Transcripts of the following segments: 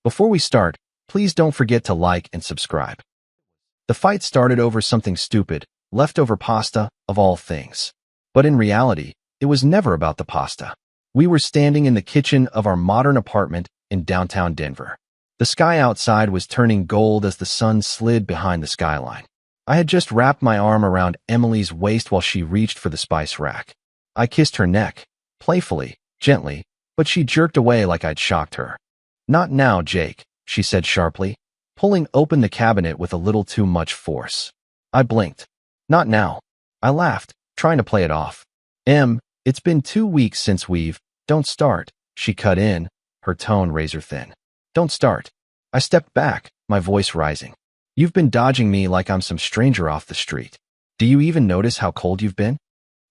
Before we start, please don't forget to like and subscribe. The fight started over something stupid, leftover pasta, of all things. But in reality, it was never about the pasta. We were standing in the kitchen of our modern apartment in downtown Denver. The sky outside was turning gold as the sun slid behind the skyline. I had just wrapped my arm around Emily's waist while she reached for the spice rack. I kissed her neck, playfully, gently, but she jerked away like I'd shocked her. "Not now, Jake," she said sharply, pulling open the cabinet with a little too much force. I blinked. "Not now." I laughed, trying to play it off. It's been 2 weeks since we've—" "Don't start," she cut in, her tone razor-thin. "Don't start." I stepped back, my voice rising. "You've been dodging me like I'm some stranger off the street. Do you even notice how cold you've been?"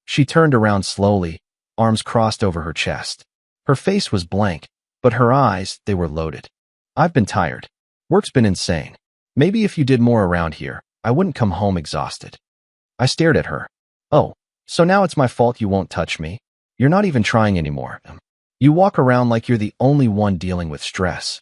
She turned around slowly, arms crossed over her chest. Her face was blank, but her eyes, they were loaded. "I've been tired. Work's been insane. Maybe if you did more around here, I wouldn't come home exhausted." I stared at her. "Oh, so now it's my fault you won't touch me? You're not even trying anymore. You walk around like you're the only one dealing with stress.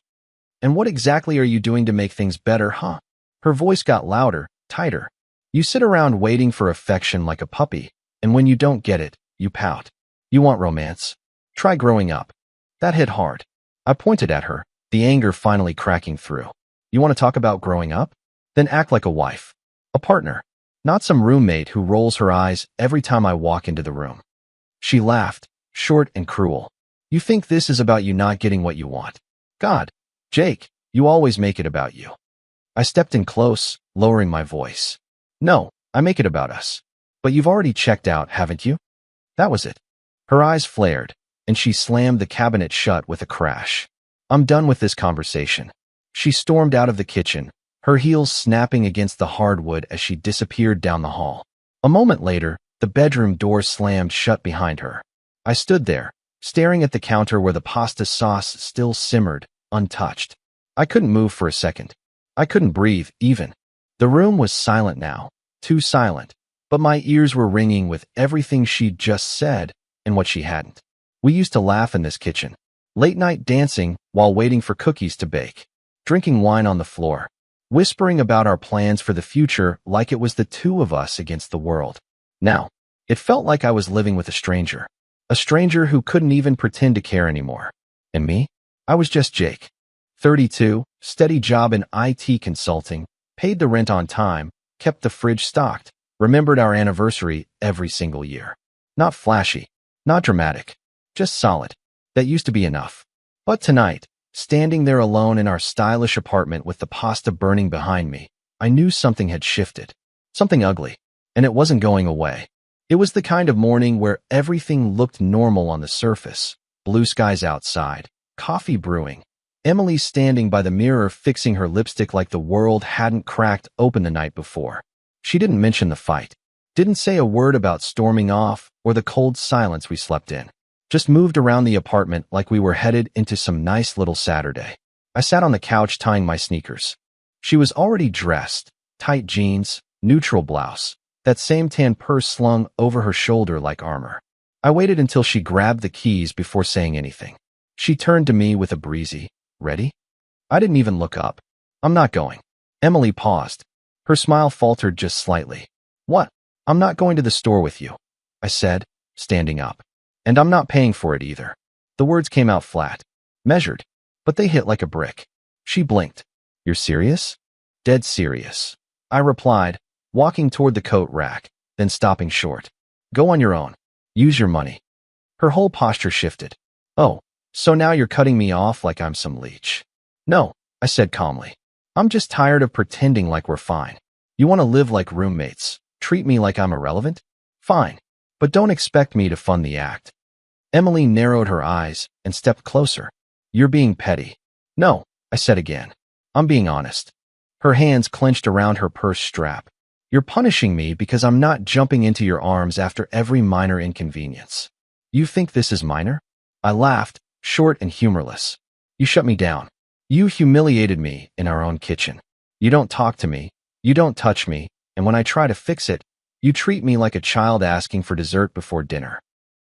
And what exactly are you doing to make things better, huh?" Her voice got louder, tighter. "You sit around waiting for affection like a puppy, and when you don't get it, you pout. You want romance? Try growing up." That hit hard. I pointed at her, the anger finally cracking through. "You want to talk about growing up? Then act like a wife. A partner. Not some roommate who rolls her eyes every time I walk into the room." She laughed, short and cruel. "You think this is about you not getting what you want? God, Jake, you always make it about you." I stepped in close, lowering my voice. "No, I make it about us. But you've already checked out, haven't you?" That was it. Her eyes flared, and she slammed the cabinet shut with a crash. "I'm done with this conversation." She stormed out of the kitchen, her heels snapping against the hardwood as she disappeared down the hall. A moment later, the bedroom door slammed shut behind her. I stood there, staring at the counter where the pasta sauce still simmered, untouched. I couldn't move for a second. I couldn't breathe, even. The room was silent now, too silent, but my ears were ringing with everything she'd just said and what she hadn't. We used to laugh in this kitchen, late-night dancing while waiting for cookies to bake, drinking wine on the floor, whispering about our plans for the future like it was the two of us against the world. Now, it felt like I was living with a stranger who couldn't even pretend to care anymore. And me? I was just Jake. 32, steady job in IT consulting, paid the rent on time, kept the fridge stocked, remembered our anniversary every single year. Not flashy, not dramatic, just solid. That used to be enough. But tonight, standing there alone in our stylish apartment with the pasta burning behind me, I knew something had shifted. Something ugly. And it wasn't going away. It was the kind of morning where everything looked normal on the surface. Blue skies outside, coffee brewing, Emily standing by the mirror fixing her lipstick like the world hadn't cracked open the night before. She didn't mention the fight. Didn't say a word about storming off or the cold silence we slept in. Just moved around the apartment like we were headed into some nice little Saturday. I sat on the couch tying my sneakers. She was already dressed, tight jeans, neutral blouse, that same tan purse slung over her shoulder like armor. I waited until she grabbed the keys before saying anything. She turned to me with a breezy, "Ready?" I didn't even look up. "I'm not going." Emily paused. Her smile faltered just slightly. "What?" "I'm not going to the store with you," I said, standing up. "And I'm not paying for it either." The words came out flat, measured, but they hit like a brick. She blinked. "You're serious?" "Dead serious," I replied, walking toward the coat rack, then stopping short. "Go on your own. Use your money." Her whole posture shifted. "Oh, so now you're cutting me off like I'm some leech." "No," I said calmly. "I'm just tired of pretending like we're fine. You want to live like roommates, treat me like I'm irrelevant? Fine, but don't expect me to fund the act." Emily narrowed her eyes and stepped closer. "You're being petty." "No," I said again. "I'm being honest." Her hands clenched around her purse strap. "You're punishing me because I'm not jumping into your arms after every minor inconvenience." "You think this is minor?" I laughed, short and humorless. "You shut me down. You humiliated me in our own kitchen. You don't talk to me, you don't touch me, and when I try to fix it, you treat me like a child asking for dessert before dinner."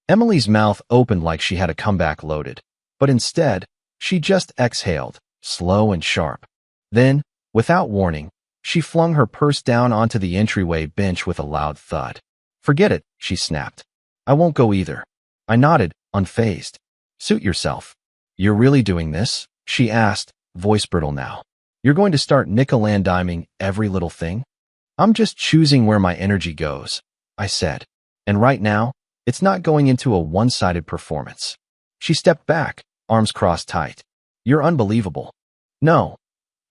Emily's mouth opened like she had a comeback loaded, but instead, she just exhaled, slow and sharp. Then, without warning, she flung her purse down onto the entryway bench with a loud thud. "Forget it," she snapped. "I won't go either." I nodded, unfazed. "Suit yourself." "You're really doing this?" she asked, voice brittle now. "You're going to start nickel-and-diming every little thing?" "I'm just choosing where my energy goes," I said. "And right now, it's not going into a one-sided performance." She stepped back, arms crossed tight. "You're unbelievable." "No,"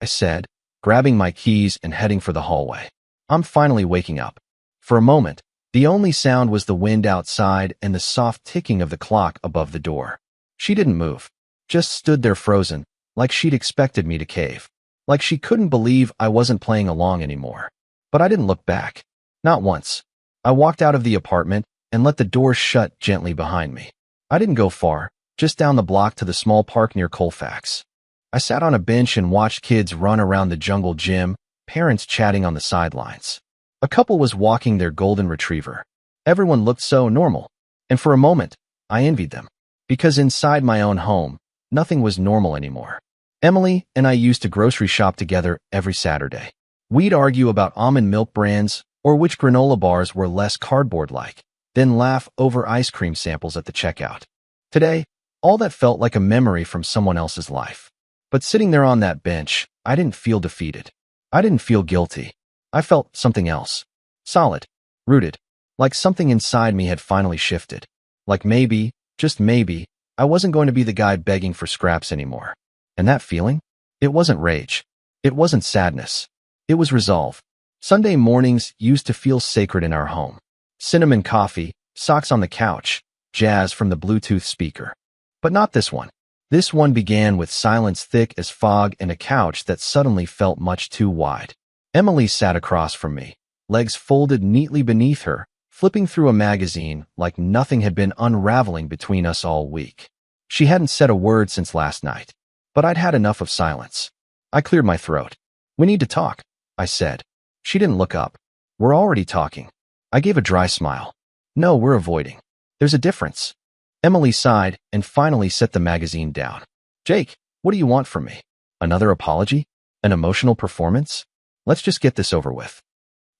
I said, grabbing my keys and heading for the hallway. I'm finally waking up. For a moment, the only sound was the wind outside and the soft ticking of the clock above the door. She didn't move, just stood there frozen, like she'd expected me to cave, like she couldn't believe I wasn't playing along anymore. But I didn't look back. Not once. I walked out of the apartment and let the door shut gently behind me. I didn't go far, just down the block to the small park near Colfax. I sat on a bench and watched kids run around the jungle gym, parents chatting on the sidelines. A couple was walking their golden retriever. Everyone looked so normal, and for a moment, I envied them. Because inside my own home, nothing was normal anymore. Emily and I used to grocery shop together every Saturday. We'd argue about almond milk brands or which granola bars were less cardboard-like, then laugh over ice cream samples at the checkout. Today, all that felt like a memory from someone else's life. But sitting there on that bench, I didn't feel defeated. I didn't feel guilty. I felt something else. Solid. Rooted. Like something inside me had finally shifted. Like maybe, just maybe, I wasn't going to be the guy begging for scraps anymore. And that feeling? It wasn't rage. It wasn't sadness. It was resolve. Sunday mornings used to feel sacred in our home. Cinnamon coffee, socks on the couch, jazz from the Bluetooth speaker. But not this one. This one began with silence thick as fog and a couch that suddenly felt much too wide. Emily sat across from me, legs folded neatly beneath her, flipping through a magazine like nothing had been unraveling between us all week. She hadn't said a word since last night, but I'd had enough of silence. I cleared my throat. "We need to talk," I said. She didn't look up. "We're already talking." I gave a dry smile. "No, we're avoiding. There's a difference." Emily sighed and finally set the magazine down. "Jake, what do you want from me? Another apology? An emotional performance? Let's just get this over with."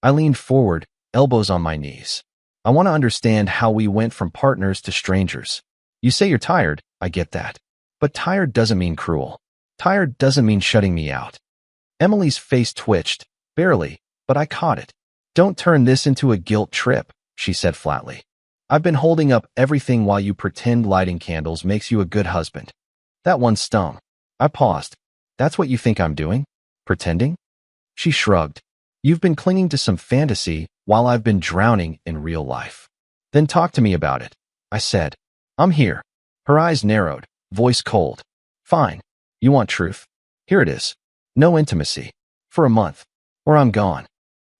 I leaned forward, elbows on my knees. "I want to understand how we went from partners to strangers. You say you're tired, I get that. But tired doesn't mean cruel. Tired doesn't mean shutting me out." Emily's face twitched, barely, but I caught it. "Don't turn this into a guilt trip," she said flatly. "I've been holding up everything while you pretend lighting candles makes you a good husband." That one stung. I paused. "That's what you think I'm doing? Pretending?" She shrugged. "You've been clinging to some fantasy while I've been drowning in real life." "Then talk to me about it," I said. "I'm here." Her eyes narrowed, voice cold. "Fine. You want truth? Here it is. No intimacy. For a month. Or I'm gone."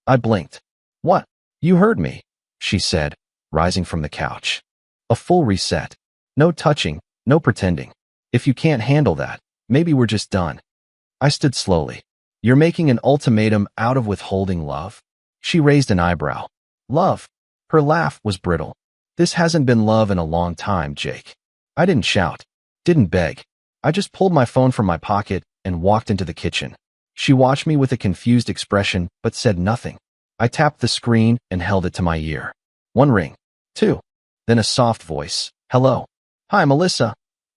I blinked. "What? You heard me," she said, rising from the couch. "A full reset. No touching, no pretending. If you can't handle that, maybe we're just done." I stood slowly. "You're making an ultimatum out of withholding love?" She raised an eyebrow. "Love?" Her laugh was brittle. "This hasn't been love in a long time, Jake." I didn't shout. Didn't beg. I just pulled my phone from my pocket and walked into the kitchen. She watched me with a confused expression, but said nothing. I tapped the screen and held it to my ear. One ring. Two. Then a soft voice. "Hello." "Hi, Melissa,"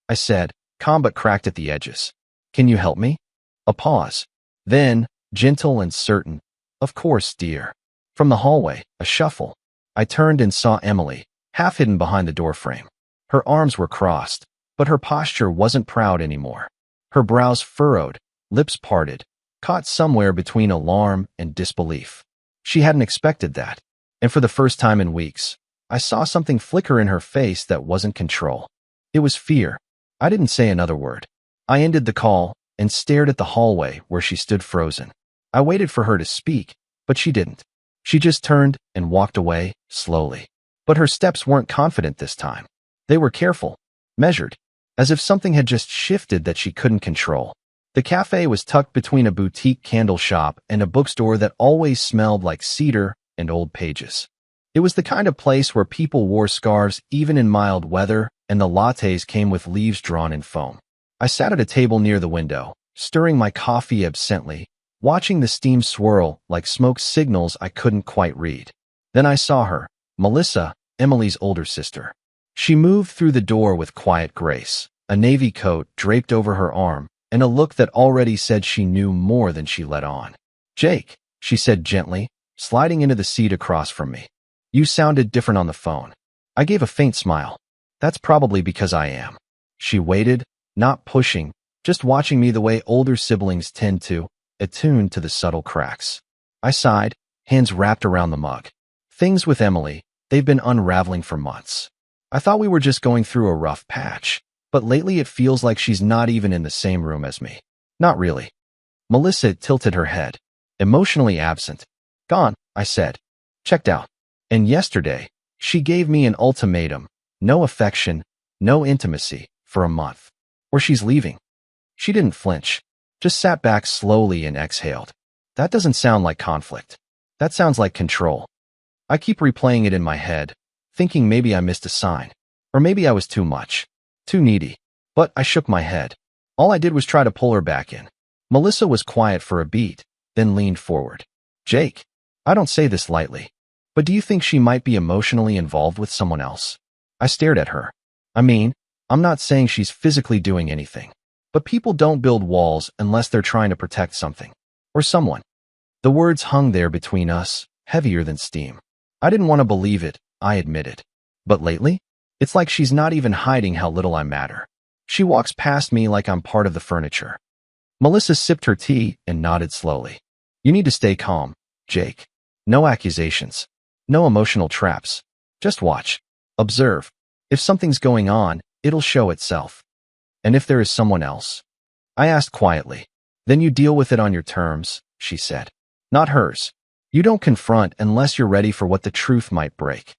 I said, calm but cracked at the edges. "Can you help me?" A pause. Then, gentle and certain, "Of course, dear." From the hallway, a shuffle. I turned and saw Emily, half hidden behind the doorframe. Her arms were crossed, but her posture wasn't proud anymore. Her brows furrowed, lips parted, caught somewhere between alarm and disbelief. She hadn't expected that, and for the first time in weeks, I saw something flicker in her face that wasn't control. It was fear. I didn't say another word. I ended the call and stared at the hallway where she stood frozen. I waited for her to speak, but she didn't. She just turned and walked away, slowly. But her steps weren't confident this time. They were careful, measured, as if something had just shifted that she couldn't control. The cafe was tucked between a boutique candle shop and a bookstore that always smelled like cedar and old pages. It was the kind of place where people wore scarves even in mild weather, and the lattes came with leaves drawn in foam. I sat at a table near the window, stirring my coffee absently, watching the steam swirl like smoke signals I couldn't quite read. Then I saw her, Melissa, Emily's older sister. She moved through the door with quiet grace, a navy coat draped over her arm, and a look that already said she knew more than she let on. "Jake," she said gently, sliding into the seat across from me. "You sounded different on the phone." I gave a faint smile. "That's probably because I am." She waited, not pushing, just watching me the way older siblings tend to, attuned to the subtle cracks. I sighed, hands wrapped around the mug. Things with Emily, they've been unraveling for months. I thought we were just going through a rough patch, but lately it feels like she's not even in the same room as me. Not really. Melissa tilted her head, emotionally absent. "Gone," I said. "Checked out." And yesterday, she gave me an ultimatum, no affection, no intimacy, for a month. Or she's leaving. She didn't flinch, just sat back slowly and exhaled. That doesn't sound like conflict. That sounds like control. I keep replaying it in my head, thinking maybe I missed a sign. Or maybe I was too much. Too needy. But I shook my head. All I did was try to pull her back in. Melissa was quiet for a beat, then leaned forward. "Jake, I don't say this lightly, but do you think she might be emotionally involved with someone else?" I stared at her. I mean, I'm not saying she's physically doing anything, but people don't build walls unless they're trying to protect something. Or someone. The words hung there between us, heavier than steam. I didn't want to believe it, I admitted. But lately, it's like she's not even hiding how little I matter. She walks past me like I'm part of the furniture. Melissa sipped her tea and nodded slowly. "You need to stay calm, Jake. No accusations. No emotional traps. Just watch. Observe. If something's going on, it'll show itself. And if there is someone else?" I asked quietly. "Then you deal with it on your terms," she said. "Not hers. You don't confront unless you're ready for what the truth might break."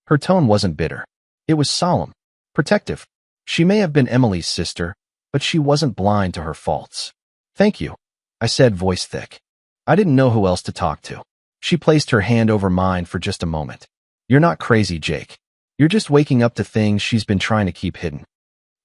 Her tone wasn't bitter. It was solemn, protective. She may have been Emily's sister, but she wasn't blind to her faults. "Thank you," I said, voice thick. I didn't know who else to talk to. She placed her hand over mine for just a moment. "You're not crazy, Jake. You're just waking up to things she's been trying to keep hidden."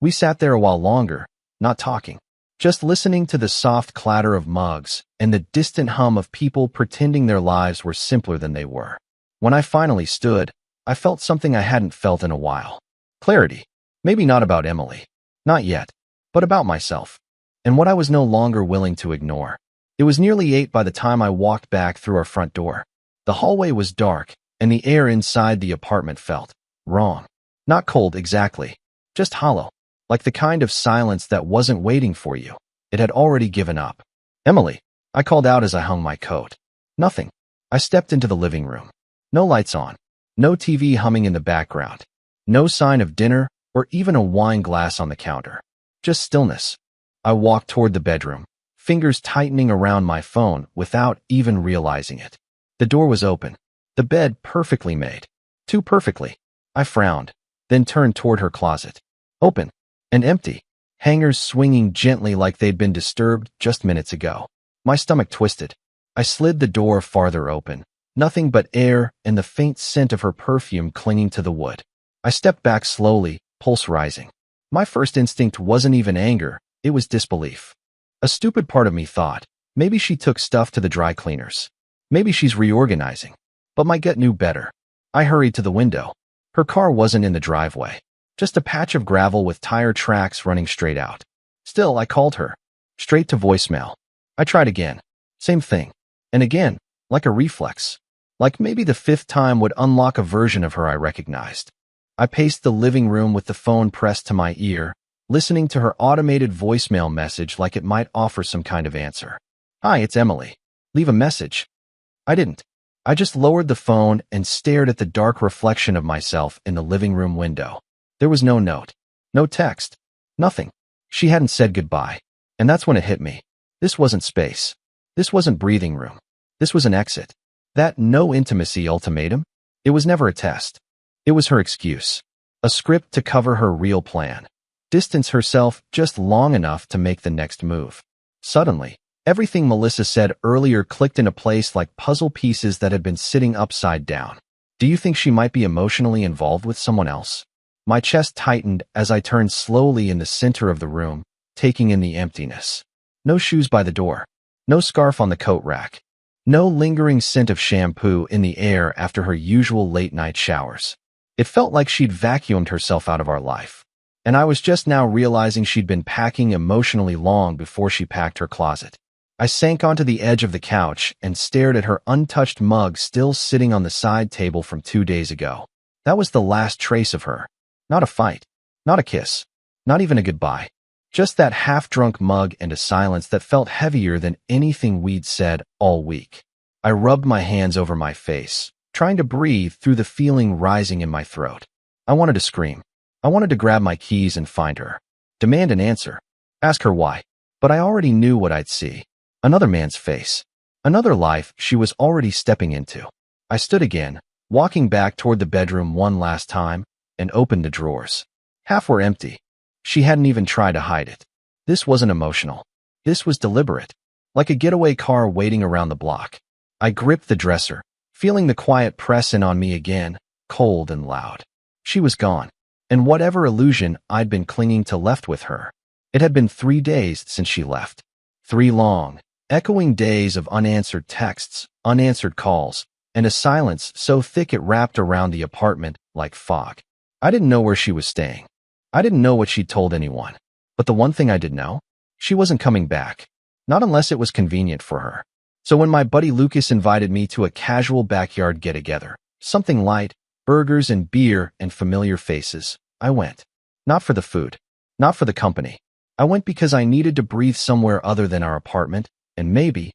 We sat there a while longer, not talking, just listening to the soft clatter of mugs and the distant hum of people pretending their lives were simpler than they were. When I finally stood, I felt something I hadn't felt in a while. Clarity. Maybe not about Emily. Not yet. But about myself. And what I was no longer willing to ignore. It was nearly 8 by the time I walked back through our front door. The hallway was dark, and the air inside the apartment felt wrong. Not cold exactly, just hollow. Like the kind of silence that wasn't waiting for you. It had already given up. "Emily," I called out as I hung my coat. Nothing. I stepped into the living room. No lights on. No TV humming in the background. No sign of dinner or even a wine glass on the counter. Just stillness. I walked toward the bedroom, fingers tightening around my phone without even realizing it. The door was open. The bed perfectly made. Too perfectly. I frowned, then turned toward her closet. Open. And empty. Hangers swinging gently like they'd been disturbed just minutes ago. My stomach twisted. I slid the door farther open. Nothing but air and the faint scent of her perfume clinging to the wood. I stepped back slowly, pulse rising. My first instinct wasn't even anger, it was disbelief. A stupid part of me thought, maybe she took stuff to the dry cleaners. Maybe she's reorganizing. But my gut knew better. I hurried to the window. Her car wasn't in the driveway. Just a patch of gravel with tire tracks running straight out. Still, I called her. Straight to voicemail. I tried again. Same thing. And again, like a reflex. Like maybe the 5th time would unlock a version of her I recognized. I paced the living room with the phone pressed to my ear, listening to her automated voicemail message like it might offer some kind of answer. "Hi, it's Emily. Leave a message." I didn't. I just lowered the phone and stared at the dark reflection of myself in the living room window. There was no note. No text. Nothing. She hadn't said goodbye. And that's when it hit me. This wasn't space. This wasn't breathing room. This was an exit. That no intimacy ultimatum? It was never a test. It was her excuse. A script to cover her real plan. Distance herself just long enough to make the next move. Suddenly, everything Melissa said earlier clicked into place like puzzle pieces that had been sitting upside down. Do you think she might be emotionally involved with someone else? My chest tightened as I turned slowly in the center of the room, taking in the emptiness. No shoes by the door. No scarf on the coat rack. No lingering scent of shampoo in the air after her usual late-night showers. It felt like she'd vacuumed herself out of our life. And I was just now realizing she'd been packing emotionally long before she packed her closet. I sank onto the edge of the couch and stared at her untouched mug still sitting on the side table from 2 days ago. That was the last trace of her. Not a fight. Not a kiss. Not even a goodbye. Just that half-drunk mug and a silence that felt heavier than anything we'd said all week. I rubbed my hands over my face, trying to breathe through the feeling rising in my throat. I wanted to scream. I wanted to grab my keys and find her. Demand an answer. Ask her why. But I already knew what I'd see. Another man's face. Another life she was already stepping into. I stood again, walking back toward the bedroom one last time, and opened the drawers. Half were empty. She hadn't even tried to hide it. This wasn't emotional. This was deliberate. Like a getaway car waiting around the block. I gripped the dresser, feeling the quiet press in on me again, cold and loud. She was gone. And whatever illusion I'd been clinging to left with her. It had been 3 days since she left. 3 long, echoing days of unanswered texts, unanswered calls, and a silence so thick it wrapped around the apartment like fog. I didn't know where she was staying. I didn't know what she'd told anyone. But the one thing I did know? She wasn't coming back. Not unless it was convenient for her. So when my buddy Lucas invited me to a casual backyard get-together, something light, burgers and beer and familiar faces, I went. Not for the food. Not for the company. I went because I needed to breathe somewhere other than our apartment, and maybe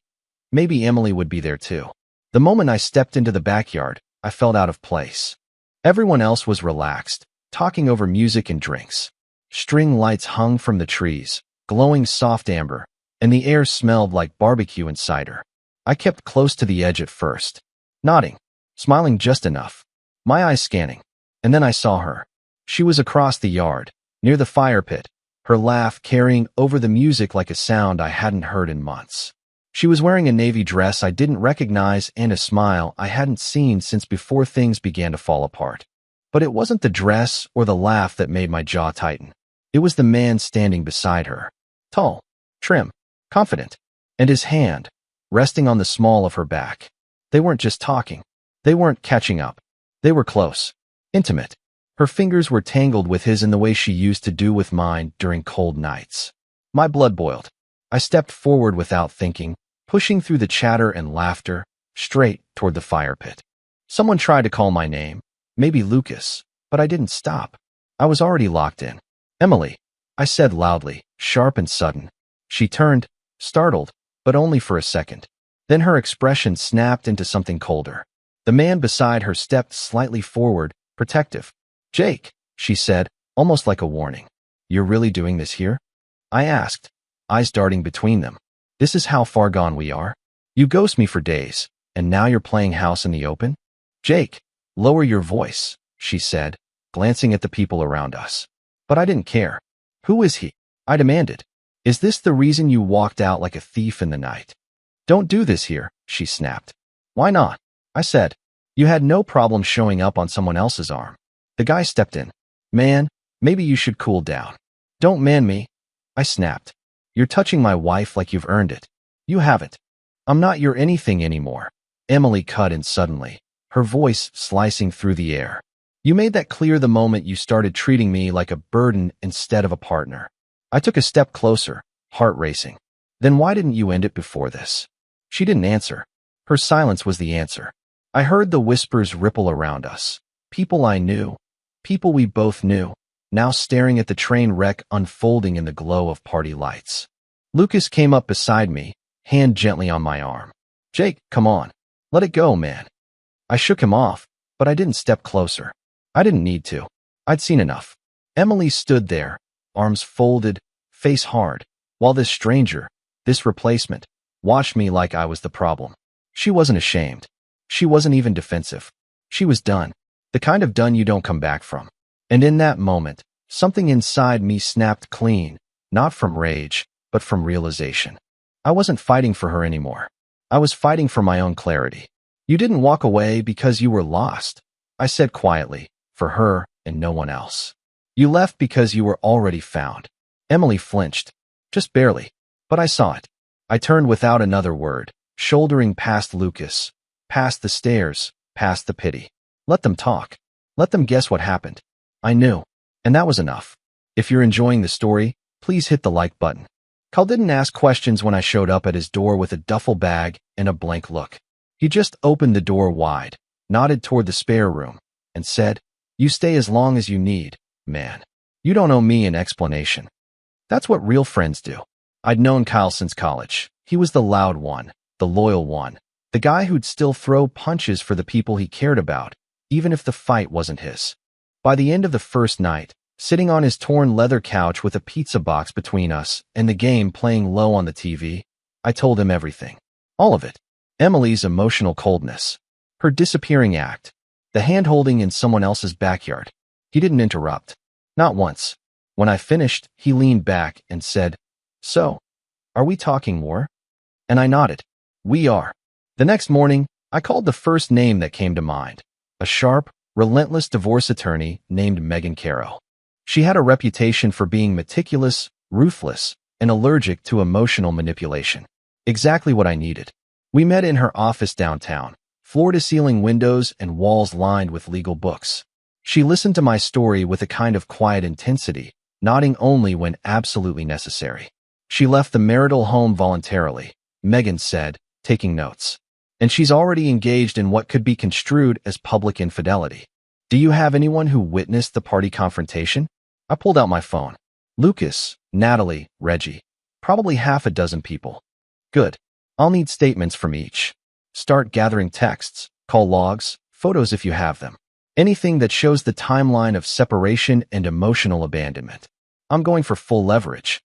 Emily would be there too. The moment I stepped into the backyard, I felt out of place. Everyone else was relaxed, talking over music and drinks. String lights hung from the trees, glowing soft amber, and the air smelled like barbecue and cider. I kept close to the edge at first, nodding, smiling just enough, my eyes scanning, and then I saw her. She was across the yard, near the fire pit, her laugh carrying over the music like a sound I hadn't heard in months. She was wearing a navy dress I didn't recognize and a smile I hadn't seen since before things began to fall apart. But it wasn't the dress or the laugh that made my jaw tighten. It was the man standing beside her. Tall, trim, confident, and his hand, resting on the small of her back. They weren't just talking. They weren't catching up. They were close, intimate. Her fingers were tangled with his in the way she used to do with mine during cold nights. My blood boiled. I stepped forward without thinking, pushing through the chatter and laughter, straight toward the fire pit. Someone tried to call my name, maybe Lucas, but I didn't stop. I was already locked in. Emily, I said loudly, sharp and sudden. She turned, startled, but only for a second. Then her expression snapped into something colder. The man beside her stepped slightly forward, protective. Jake, she said, almost like a warning. You're really doing this here? I asked, eyes darting between them. This is how far gone we are? You ghost me for days, and now you're playing house in the open? Jake, lower your voice, she said, glancing at the people around us. But I didn't care. Who is he? I demanded. Is this the reason you walked out like a thief in the night? Don't do this here, she snapped. Why not? I said. You had no problem showing up on someone else's arm. The guy stepped in. Man, maybe you should cool down. Don't man me, I snapped. You're touching my wife like you've earned it. You haven't. I'm not your anything anymore. Emily cut in suddenly, her voice slicing through the air. You made that clear the moment you started treating me like a burden instead of a partner. I took a step closer, heart racing. Then why didn't you end it before this? She didn't answer. Her silence was the answer. I heard the whispers ripple around us. People I knew. People we both knew, now staring at the train wreck unfolding in the glow of party lights. Lucas came up beside me, hand gently on my arm. Jake, come on. Let it go, man. I shook him off, but I didn't step closer. I didn't need to. I'd seen enough. Emily stood there, arms folded, face hard, while this stranger, this replacement, watched me like I was the problem. She wasn't ashamed. She wasn't even defensive. She was done. The kind of done you don't come back from. And in that moment, something inside me snapped clean, not from rage, but from realization. I wasn't fighting for her anymore. I was fighting for my own clarity. You didn't walk away because you were lost, I said quietly, for her and no one else. You left because you were already found. Emily flinched, just barely. But I saw it. I turned without another word, shouldering past Lucas, past the stairs, past the pity. Let them talk. Let them guess what happened. I knew. And that was enough. If you're enjoying the story, please hit the like button. Carl didn't ask questions when I showed up at his door with a duffel bag and a blank look. He just opened the door wide, nodded toward the spare room, and said, "You stay as long as you need, man. You don't owe me an explanation." That's what real friends do. I'd known Kyle since college. He was the loud one, the loyal one, the guy who'd still throw punches for the people he cared about, even if the fight wasn't his. By the end of the first night, sitting on his torn leather couch with a pizza box between us and the game playing low on the TV, I told him everything. All of it. Emily's emotional coldness, her disappearing act, the hand-holding in someone else's backyard. He didn't interrupt. Not once. When I finished, he leaned back and said, "So, are we talking war?" And I nodded. We are. The next morning, I called the first name that came to mind. A sharp, relentless divorce attorney named Megan Caro. She had a reputation for being meticulous, ruthless, and allergic to emotional manipulation. Exactly what I needed. We met in her office downtown, floor-to-ceiling windows and walls lined with legal books. She listened to my story with a kind of quiet intensity, nodding only when absolutely necessary. She left the marital home voluntarily, Megan said, taking notes. And she's already engaged in what could be construed as public infidelity. Do you have anyone who witnessed the party confrontation? I pulled out my phone. Lucas, Natalie, Reggie. Probably half a dozen people. Good. I'll need statements from each. Start gathering texts, call logs, photos if you have them. Anything that shows the timeline of separation and emotional abandonment. I'm going for full leverage.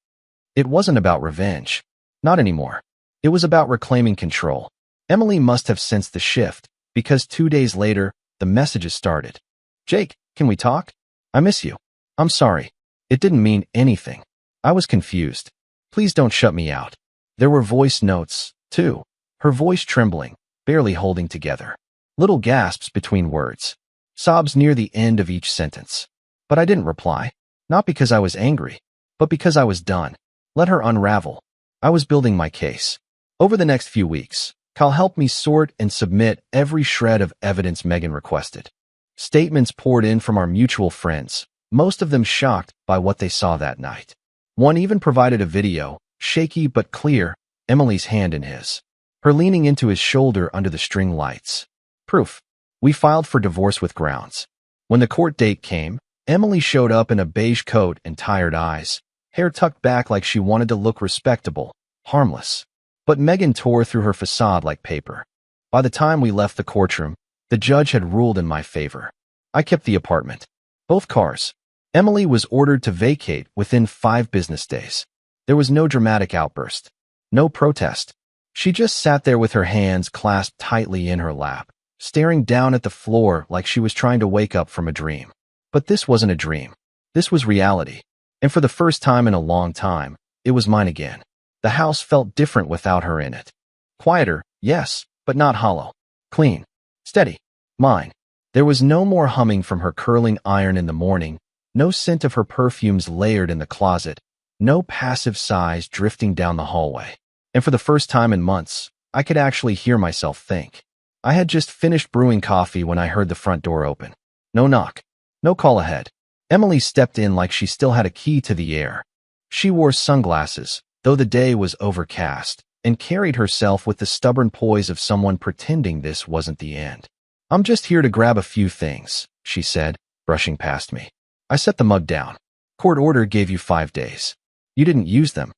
It wasn't about revenge. Not anymore. It was about reclaiming control. Emily must have sensed the shift, because 2 days later, the messages started. "Jake, can we talk? I miss you. I'm sorry. It didn't mean anything. I was confused. Please don't shut me out." There were voice notes, too. Her voice trembling, barely holding together. Little gasps between words. Sobs near the end of each sentence. But I didn't reply. Not because I was angry, but because I was done. Let her unravel. I was building my case. Over the next few weeks, Kyle helped me sort and submit every shred of evidence Megan requested. Statements poured in from our mutual friends, most of them shocked by what they saw that night. One even provided a video, shaky but clear, Emily's hand in his. Her leaning into his shoulder under the string lights. Proof. We filed for divorce with grounds. When the court date came, Emily showed up in a beige coat and tired eyes, hair tucked back like she wanted to look respectable, harmless. But Megan tore through her facade like paper. By the time we left the courtroom, the judge had ruled in my favor. I kept the apartment. Both cars. Emily was ordered to vacate within 5 business days. There was no dramatic outburst. No protest. She just sat there with her hands clasped tightly in her lap, staring down at the floor like she was trying to wake up from a dream. But this wasn't a dream. This was reality. And for the first time in a long time, it was mine again. The house felt different without her in it. Quieter, yes, but not hollow. Clean. Steady. Mine. There was no more humming from her curling iron in the morning, no scent of her perfumes layered in the closet, no passive sighs drifting down the hallway. And for the first time in months, I could actually hear myself think. I had just finished brewing coffee when I heard the front door open. No knock. No call ahead. Emily stepped in like she still had a key to the air. She wore sunglasses, though the day was overcast, and carried herself with the stubborn poise of someone pretending this wasn't the end. "I'm just here to grab a few things," she said, brushing past me. I set the mug down. "Court order gave you 5 days. You didn't use them."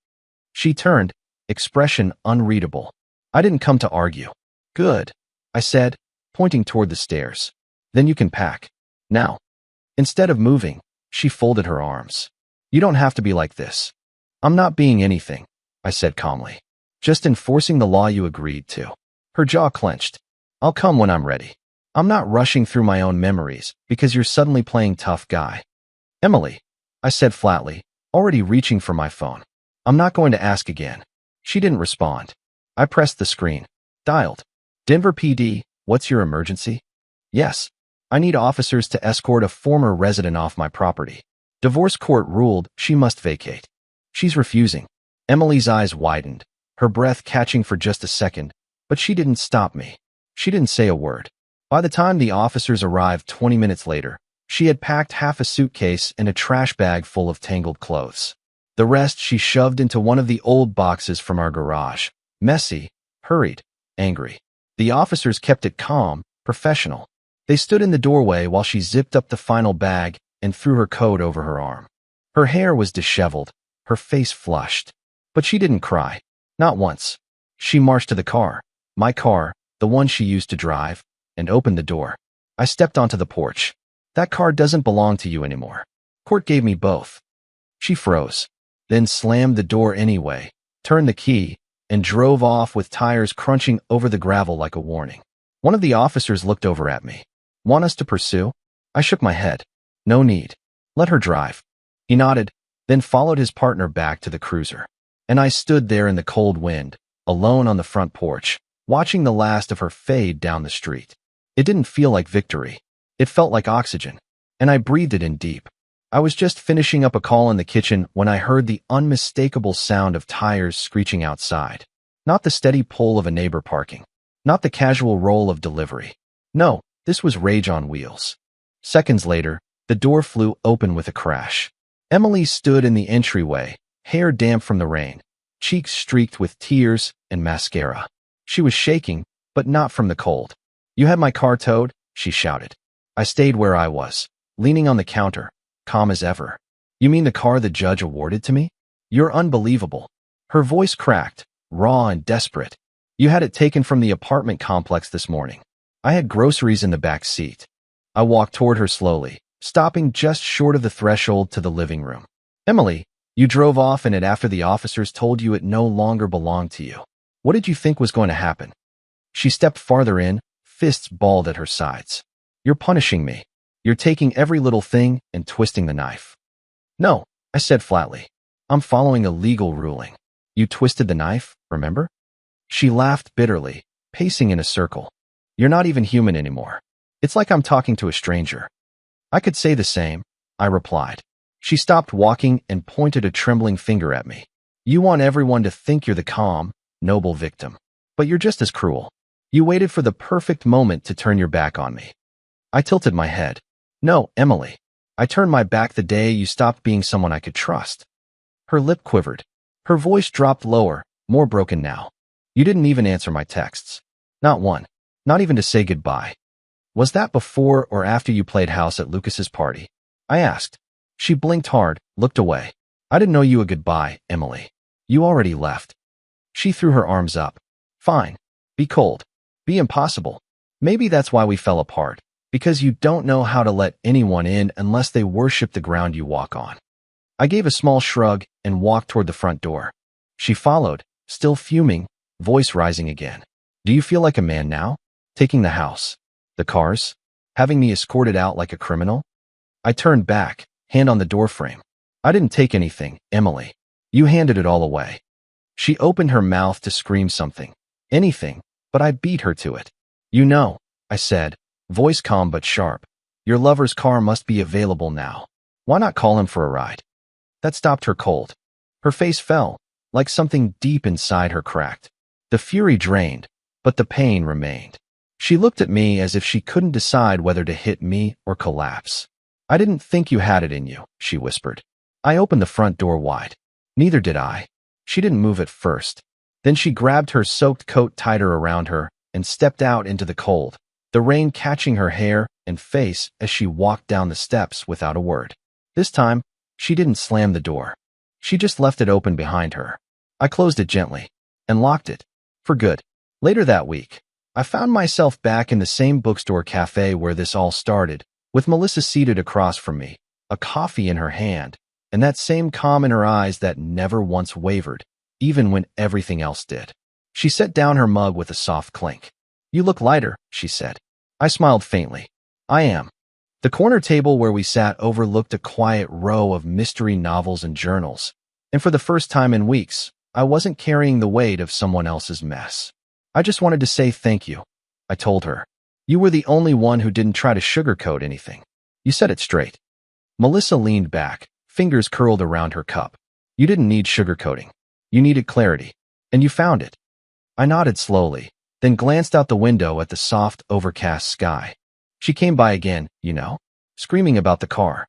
She turned, expression unreadable. "I didn't come to argue." "Good," I said, pointing toward the stairs. "Then you can pack. Now." Instead of moving, she folded her arms. "You don't have to be like this." "I'm not being anything," I said calmly. "Just enforcing the law you agreed to." Her jaw clenched. "I'll come when I'm ready. I'm not rushing through my own memories because you're suddenly playing tough guy." "Emily," I said flatly, already reaching for my phone. "I'm not going to ask again." She didn't respond. I pressed the screen. Dialed. "Denver PD, what's your emergency?" "Yes. I need officers to escort a former resident off my property. Divorce court ruled she must vacate." "She's refusing." Emily's eyes widened, her breath catching for just a second, but she didn't stop me. She didn't say a word. By the time the officers arrived 20 minutes later, she had packed half a suitcase and a trash bag full of tangled clothes. The rest she shoved into one of the old boxes from our garage. Messy, hurried, angry. The officers kept it calm, professional. They stood in the doorway while she zipped up the final bag and threw her coat over her arm. Her hair was disheveled, her face flushed. But she didn't cry. Not once. She marched to the car, my car, the one she used to drive, and opened the door. I stepped onto the porch. That car doesn't belong to you anymore. Court gave me both. She froze, then slammed the door anyway, turned the key, and drove off with tires crunching over the gravel like a warning. One of the officers looked over at me. Want us to pursue? I shook my head. No need. Let her drive. He nodded, then followed his partner back to the cruiser. And I stood there in the cold wind, alone on the front porch, watching the last of her fade down the street. It didn't feel like victory. It felt like oxygen, and I breathed it in deep. I was just finishing up a call in the kitchen when I heard the unmistakable sound of tires screeching outside. Not the steady pull of a neighbor parking. Not the casual roll of delivery. No, this was rage on wheels. Seconds later, the door flew open with a crash. Emily stood in the entryway, hair damp from the rain, cheeks streaked with tears and mascara. She was shaking, but not from the cold. You had my car towed? She shouted. I stayed where I was, leaning on the counter, calm as ever. You mean the car the judge awarded to me? You're unbelievable. Her voice cracked, raw and desperate. You had it taken from the apartment complex this morning. I had groceries in the back seat. I walked toward her slowly, stopping just short of the threshold to the living room. Emily, you drove off in it after the officers told you it no longer belonged to you. What did you think was going to happen? She stepped farther in, fists balled at her sides. You're punishing me. You're taking every little thing and twisting the knife. No, I said flatly. I'm following a legal ruling. You twisted the knife, remember? She laughed bitterly, pacing in a circle. You're not even human anymore. It's like I'm talking to a stranger. I could say the same, I replied. She stopped walking and pointed a trembling finger at me. You want everyone to think you're the calm, noble victim. But you're just as cruel. You waited for the perfect moment to turn your back on me. I tilted my head. No, Emily. I turned my back the day you stopped being someone I could trust. Her lip quivered. Her voice dropped lower, more broken now. You didn't even answer my texts. Not one. Not even to say goodbye. Was that before or after you played house at Lucas's party? I asked. She blinked hard, looked away. I didn't owe you a goodbye, Emily. You already left. She threw her arms up. Fine. Be cold. Be impossible. Maybe that's why we fell apart. Because you don't know how to let anyone in unless they worship the ground you walk on. I gave a small shrug and walked toward the front door. She followed, still fuming, voice rising again. Do you feel like a man now? Taking the house, the cars, having me escorted out like a criminal? I turned back, hand on the doorframe. I didn't take anything, Emily. You handed it all away. She opened her mouth to scream something. Anything, but I beat her to it. You know, I said, voice calm but sharp. Your lover's car must be available now. Why not call him for a ride? That stopped her cold. Her face fell, like something deep inside her cracked. The fury drained, but the pain remained. She looked at me as if she couldn't decide whether to hit me or collapse. I didn't think you had it in you, she whispered. I opened the front door wide. Neither did I. She didn't move at first. Then she grabbed her soaked coat tighter around her and stepped out into the cold, the rain catching her hair and face as she walked down the steps without a word. This time, she didn't slam the door. She just left it open behind her. I closed it gently and locked it. For good. Later that week, I found myself back in the same bookstore cafe where this all started, with Melissa seated across from me, a coffee in her hand, and that same calm in her eyes that never once wavered, even when everything else did. She set down her mug with a soft clink. You look lighter, she said. I smiled faintly. I am. The corner table where we sat overlooked a quiet row of mystery novels and journals, and for the first time in weeks, I wasn't carrying the weight of someone else's mess. I just wanted to say thank you, I told her. You were the only one who didn't try to sugarcoat anything. You said it straight. Melissa leaned back, fingers curled around her cup. You didn't need sugarcoating. You needed clarity. And you found it. I nodded slowly, then glanced out the window at the soft, overcast sky. She came by again, screaming about the car.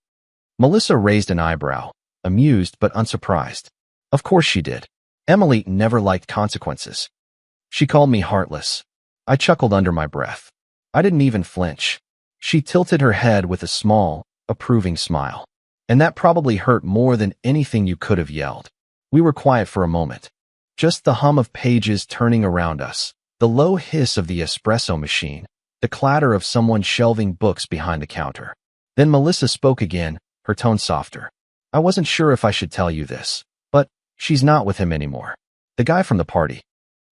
Melissa raised an eyebrow, amused but unsurprised. Of course she did. Emily never liked consequences. She called me heartless. I chuckled under my breath. I didn't even flinch. She tilted her head with a small, approving smile. And that probably hurt more than anything you could have yelled. We were quiet for a moment. Just the hum of pages turning around us, the low hiss of the espresso machine, the clatter of someone shelving books behind the counter. Then Melissa spoke again, her tone softer. I wasn't sure if I should tell you this, but she's not with him anymore. The guy from the party.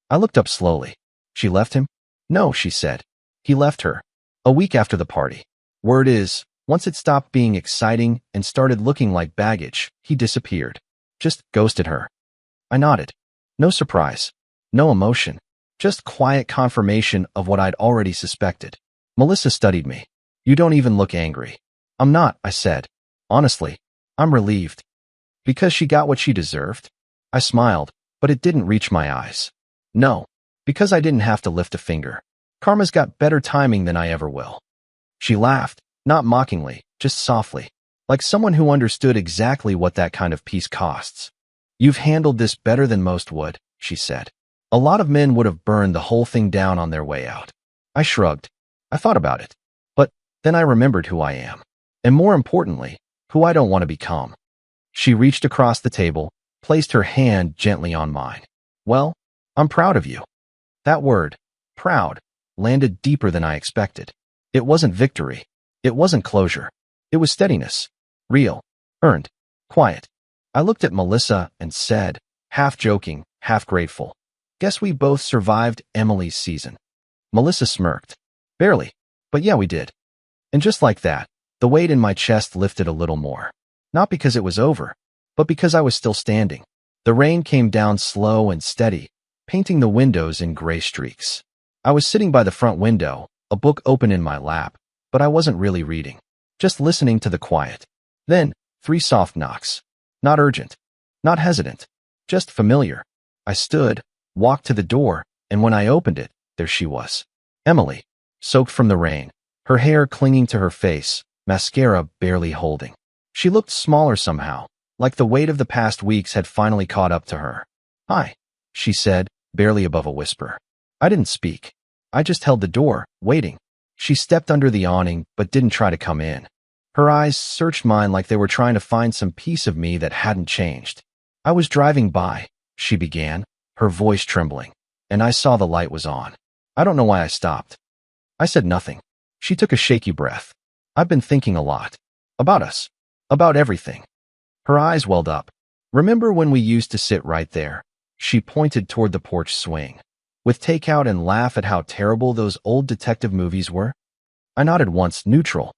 I looked up slowly. She left him? No, she said. He left her. A week after the party. Word is, once it stopped being exciting and started looking like baggage, he disappeared. Just ghosted her. I nodded. No surprise. No emotion. Just quiet confirmation of what I'd already suspected. Melissa studied me. You don't even look angry. I'm not, I said. Honestly, I'm relieved. Because she got what she deserved? I smiled, but it didn't reach my eyes. No, because I didn't have to lift a finger. Karma's got better timing than I ever will. She laughed, not mockingly, just softly, like someone who understood exactly what that kind of peace costs. You've handled this better than most would, she said. A lot of men would have burned the whole thing down on their way out. I shrugged. I thought about it. But then I remembered who I am. And more importantly, who I don't want to become. She reached across the table, placed her hand gently on mine. Well, I'm proud of you. That word, proud, landed deeper than I expected. It wasn't victory. It wasn't closure. It was steadiness. Real. Earned. Quiet. I looked at Melissa and said, half joking, half grateful, guess we both survived Emily's season. Melissa smirked. Barely. But yeah, we did. And just like that, the weight in my chest lifted a little more. Not because it was over, but because I was still standing. The rain came down slow and steady, painting the windows in gray streaks. I was sitting by the front window, a book open in my lap, but I wasn't really reading, just listening to the quiet. Then, 3 soft knocks. Not urgent, not hesitant, just familiar. I stood, walked to the door, and when I opened it, there she was. Emily, soaked from the rain, her hair clinging to her face, mascara barely holding. She looked smaller somehow, like the weight of the past weeks had finally caught up to her. Hi, she said, barely above a whisper. I didn't speak. I just held the door, waiting. She stepped under the awning, but didn't try to come in. Her eyes searched mine like they were trying to find some piece of me that hadn't changed. I was driving by, she began, her voice trembling, and I saw the light was on. I don't know why I stopped. I said nothing. She took a shaky breath. I've been thinking a lot. About us. About everything. Her eyes welled up. Remember when we used to sit right there? She pointed toward the porch swing. With takeout and laugh at how terrible those old detective movies were? I nodded once, neutral.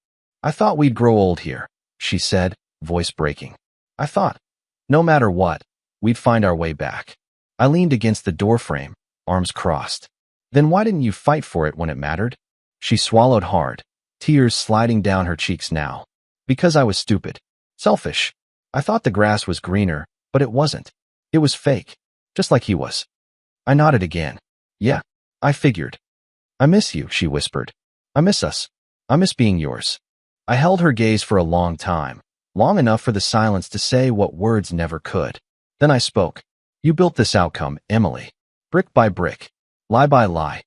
I thought we'd grow old here, she said, voice breaking. I thought, no matter what, we'd find our way back. I leaned against the doorframe, arms crossed. Then why didn't you fight for it when it mattered? She swallowed hard, tears sliding down her cheeks now. Because I was stupid. Selfish. I thought the grass was greener, but it wasn't. It was fake. Just like he was. I nodded again. Yeah, I figured. I miss you, she whispered. I miss us. I miss being yours. I held her gaze for a long time, long enough for the silence to say what words never could. Then I spoke. You built this outcome, Emily. Brick by brick. Lie by lie.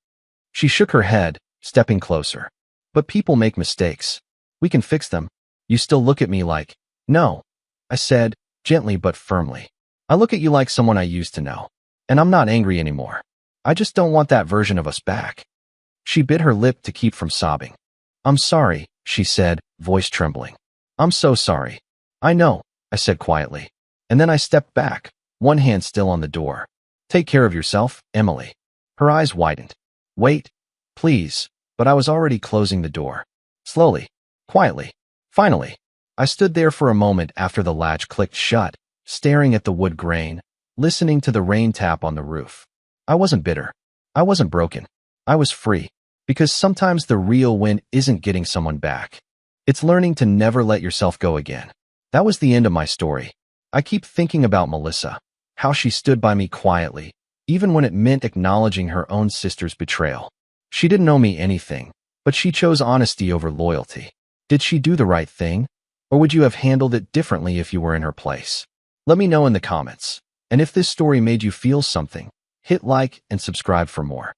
She shook her head, stepping closer. But people make mistakes. We can fix them. You still look at me like, no. I said, gently but firmly. I look at you like someone I used to know. And I'm not angry anymore. I just don't want that version of us back. She bit her lip to keep from sobbing. I'm sorry, she said, voice trembling. I'm so sorry. I know, I said quietly. And then I stepped back, one hand still on the door. Take care of yourself, Emily. Her eyes widened. Wait, please, but I was already closing the door. Slowly, quietly. Finally, I stood there for a moment after the latch clicked shut, staring at the wood grain, listening to the rain tap on the roof. I wasn't bitter. I wasn't broken. I was free. Because sometimes the real win isn't getting someone back. It's learning to never let yourself go again. That was the end of my story. I keep thinking about Melissa. how she stood by me quietly, even when it meant acknowledging her own sister's betrayal. She didn't owe me anything, but she chose honesty over loyalty. Did she do the right thing? Or would you have handled it differently if you were in her place? Let me know in the comments. And if this story made you feel something, hit like and subscribe for more.